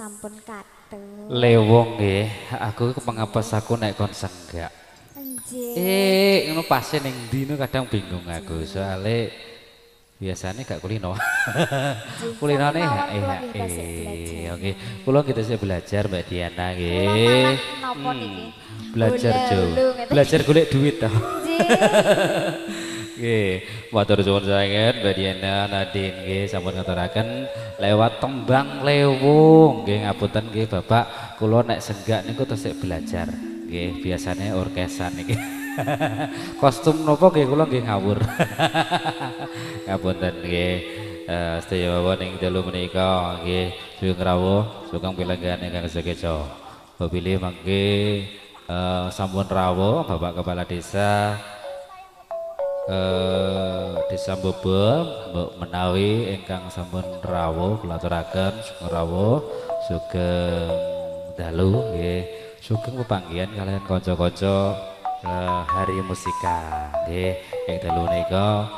sampun katut. Lewong nggih, aku pengapes aku nek kon senggak. Nggih. Ngono pase ning ndi kadang bingung aku soalnya biasanya gak kulino. Kulinone oke. Kula kita sih belajar Mbak Diana nggih. Napa niki? Belajar belajar golek duit toh. Nggih, matur suwun sanget Mbak Diana Nadine nggih sampun ngaturaken lewat tembang lewung nggih ngapunten nggih Bapak kula nek senggak niku tesih belajar nggih biasane orkesan niki. Kostum nopo nggih kula nggih ngawur. Ngapunten nggih sedaya mawon ing dalu menika nggih sugeng rawuh sugeng pilenggan ingkang sekeca. Pilih mangke sampun rawuh Bapak Kepala Desa Desa Mbobol Mbok menawi ingkang sampun rawuh kula aturaken sugeng rawuh sugeng dalu nggih sugeng pepanggihan kalian kanca-kanca hari musika nggih ing dalu menika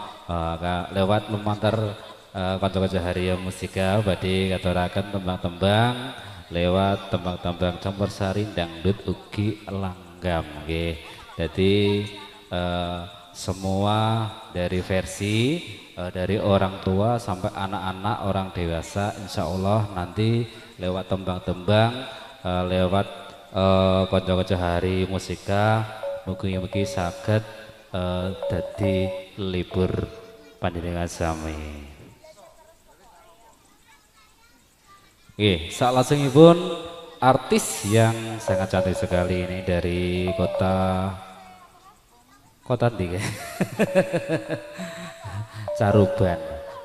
lewat lumantar kanca-kanca hari musika badhe ngaturaken tembang-tembang lewat tembang-tembang campursari dangdut ugi langgam nggih dadi semua dari versi dari orang tua sampai anak-anak orang dewasa insya Allah nanti lewat tembang-tembang lewat konco-konco hari musika mugi-mugi saged dadi libur panjenengan sami. Saklajengipun artis yang sangat cantik sekali ini dari kota ndi Caruban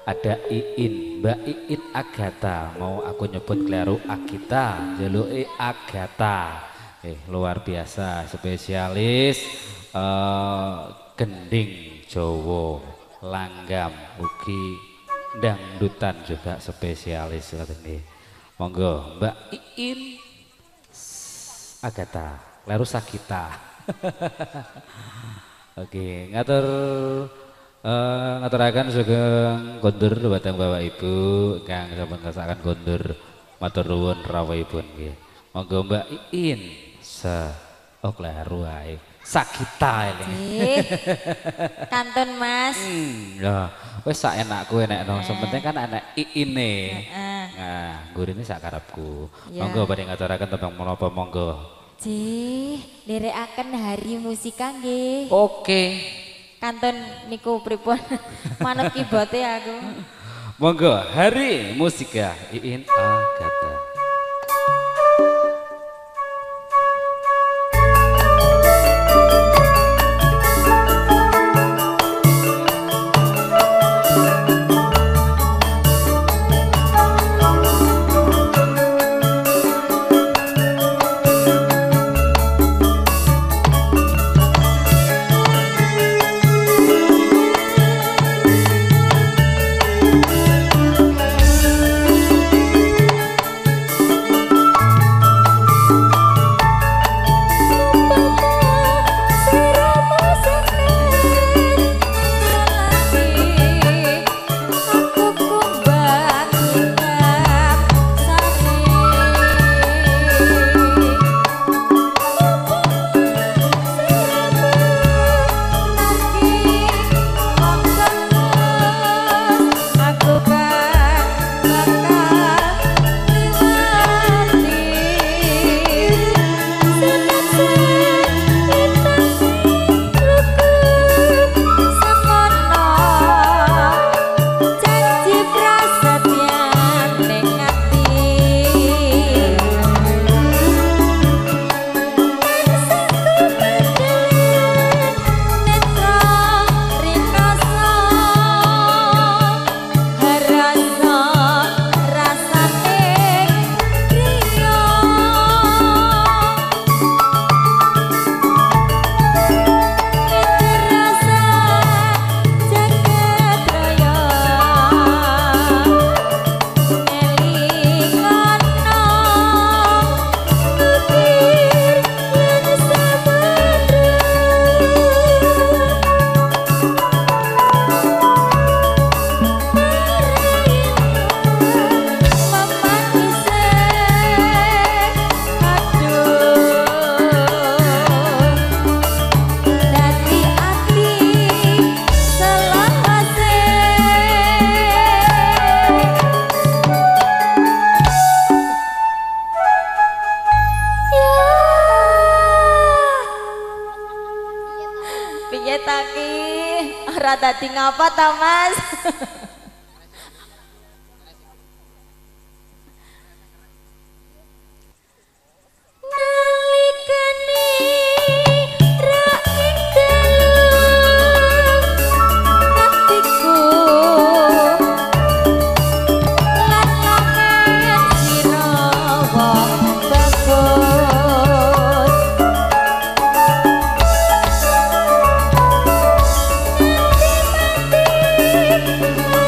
ada Iin Mbak Iin Agatha mau aku nyebut keliru Agita jaluke Agatha luar biasa spesialis gending Jawa langgam ugi dangdutan juga spesialis katanya monggo Mbak Iin Agatha keliru Sagita. Oke, ngaturaken sugeng kondur dhateng Bapak Ibu kang sampun ngrasakaken kondur matur nuwun rawuhipun nggih. Monggo Mbak Iin kleru ae. Sagita ini. Kantun Mas. Ya, wis sak enakku enekno, sementing kan anak Iine. Nah, gurine sak karepku. Monggo badhe ngaturaken tembang menapa monggo. Lirikaken hari musika nggih. Oke. Kantun niku pripun? Manut kibote aku. Monggo hari musika Iin Agatha. dadi ngapa ta Mas? Nalikane ra ing dalem atiku lan lamen sira wong bagus nanti mati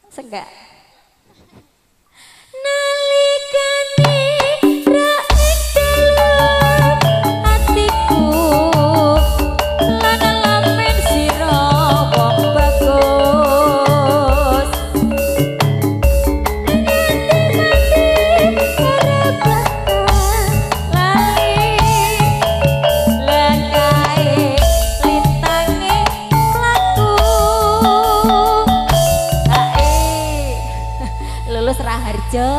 Senggak. Nalikane raik dalam hatiku lan lamen sira wong bagus lulus Raharjo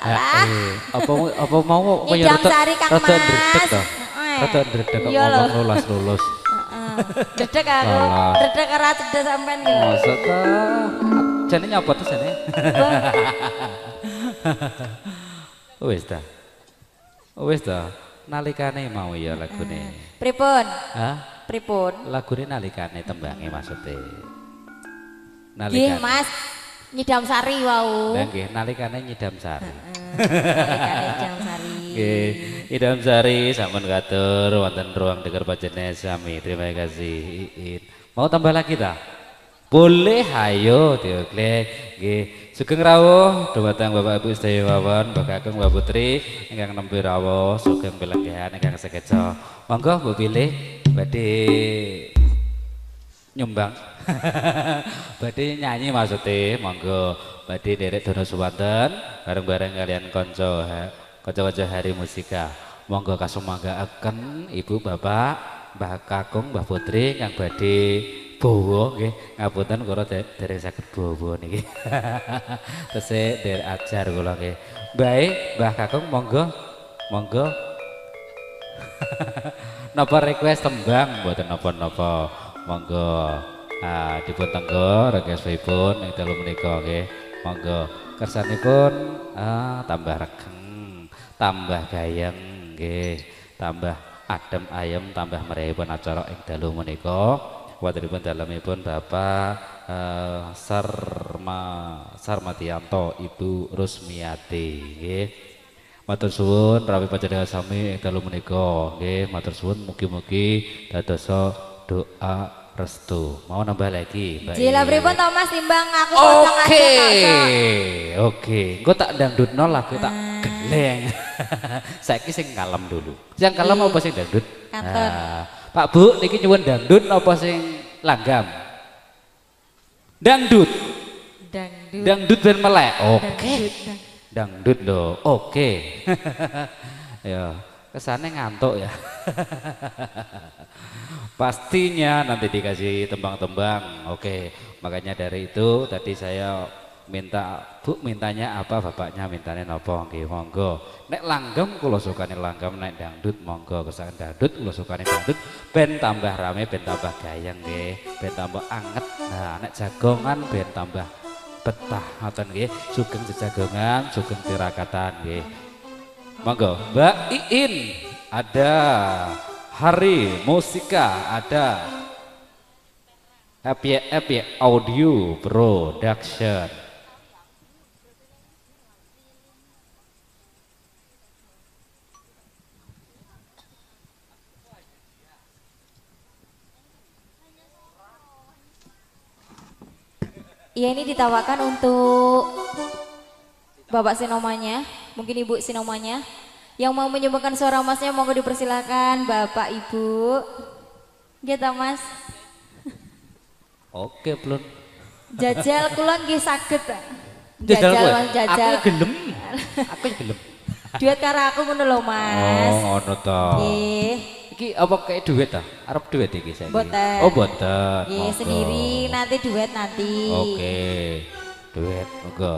alah Apa mau Nyidam Sari Kang rada Mas. ndredeg to? Rada ndredeg kok Iya lho. ngomong lulus. Dedek aku, Lolos. dedek karo cedek sampean ki. Masa ta? Jane nyapa tuh jane? Wis ta. Wis ta. Nalikane mau ya lagune. Pripun? Hah? Pripun? Lagune nalikane tembange maksudnya. Nggih, Mas. Nyidam Sari wau. Lah nggih, nalikane nyidam sari. Nalikane Nyidam Sari. Nggih, nyidam sari sampun katur wonten ruang dengar pajene sami. Terima kasih. Iin. Mau tambah lagi ta? Boleh, ayo dioklik. Nggih, sugeng rawuh dumateng Bapak Ibu sedaya mawon, Mbak Kakung, Mbak Putri ingkang nembe rawuh, sugeng pelenggahan ingkang sekeca. Monggo mbok pilih badhe nyumbang. Badhe nyanyi maksudnya, monggo badhe derek dono suwanten bareng-bareng kalian kanca-kanca Hari Musika. Monggo kasumanggaaken Ibu Bapak, Mbah Kakung, Mbah Putri kang badhe bawa nggih. Ngapunten kula derek saged bawa niki. Tesih derek ajar kula nggih. Baik, Mbah Kakung monggo. Monggo. Napa request tembang mboten napa-napa. Monggo. Dipun tenggo requestipun ing dalu menika nggih. Monggo kersanipun tambah regeng, tambah gayeng nggih, tambah adem ayem, tambah merehipun acara ing dalu menika. Wontenipun dalemipun Bapak Sarmatianto, Ibu Rusmiati nggih. Matur suwun rawi panjenengan sami ing dalu menika nggih. Matur suwun mugi-mugi dadosa doa restu. Mau nambah lagi, Mbak? Jila pripun to Mas timbang aku Oke. Engko tak dangdutno lagu tak geleng. Saiki sing kalem dulu. Yang kalem apa sing dangdut? Pak Bu, niki nyuwun dangdut apa sing langgam? Dangdut. Dangdut ben melek. Oke. Dangdut lho. Oke. Ya, kesane ngantuk ya. Pastinya nanti dikasih tembang-tembang. Oke, makanya dari itu tadi saya minta Bu mintanya apa, bapaknya mintanya napa nggih. Monggo. Nek langgam kula sukane langgam, nek dangdut monggo kesaken dangdut, kula sukane dangdut ben tambah rame, ben tambah gayeng nggih, ben tambah anget. Nah, nek jagongan ben tambah betah ngoten nggih. Sugeng jejagongan, sugeng tirakatan nggih. Monggo, Mbak Iin ada Hari Musika, ada Happy Audio Production. Iya, ini ditawarkan untuk Bapak Sinomanya, mungkin Ibu Sinomanya. Yang mau menyumbangkan suara Masnya monggo dipersilakan Bapak Ibu. Gitu Mas. Oke, belum. Jajal kula nggih saged. Jajal Mas, jajal. Aku gelem. Aku gelem. Duet karo aku ngono lho Mas. Oh, ngono to. Nggih. Iki apa kayak duet ta? Arep duet iki saiki. Boten. Oh, boten. Nggih, Monggo. sendiri nanti duet nanti. Oke. Duet, monggo.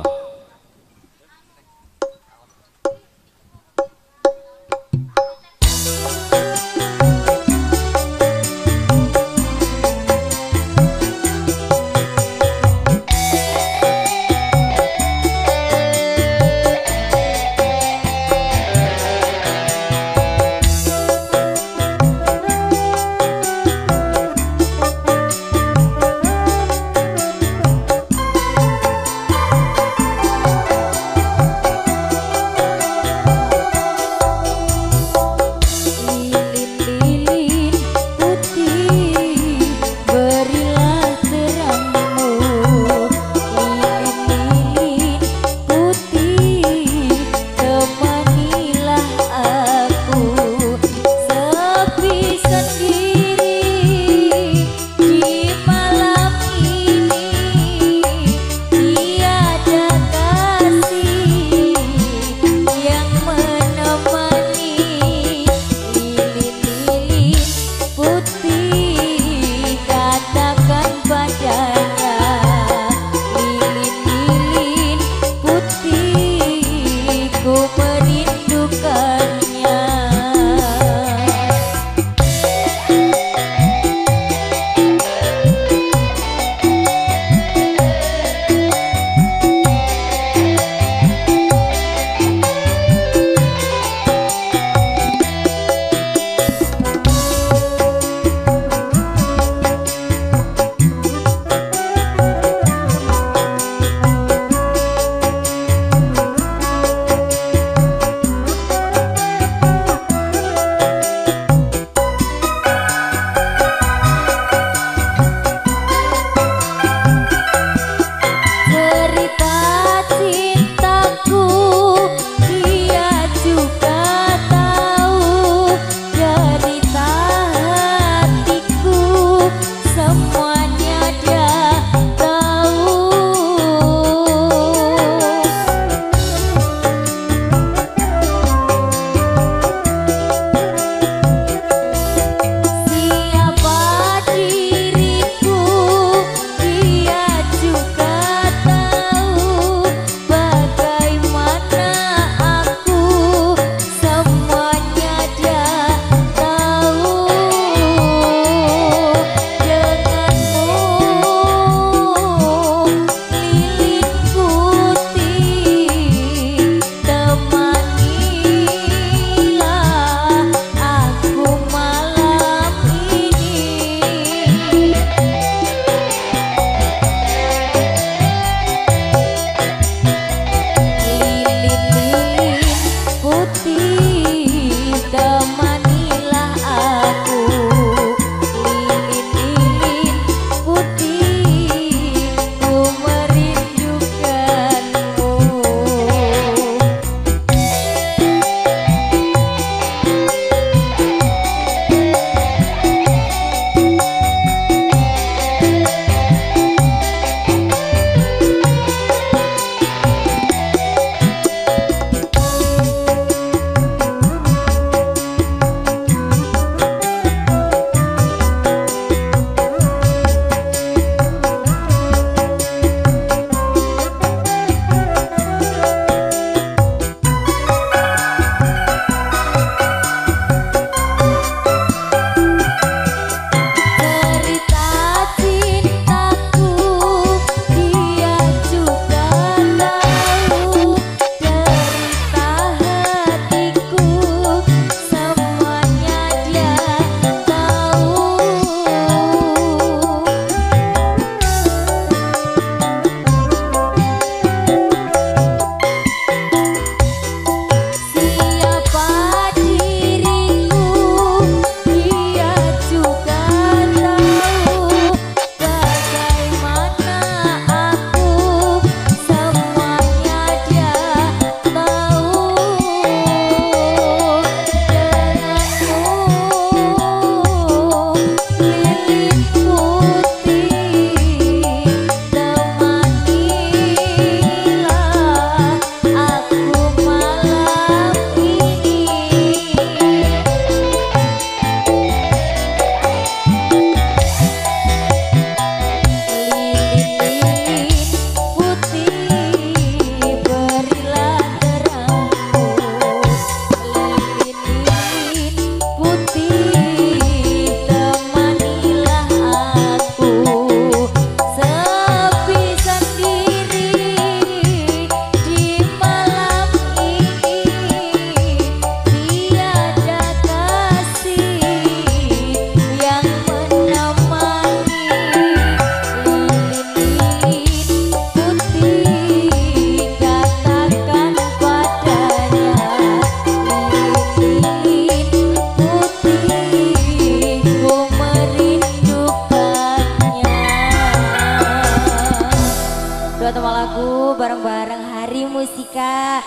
Dua tema lagu bareng-bareng Hari Musika.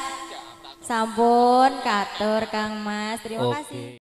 Sampun katur Kang Mas. Terima kasih.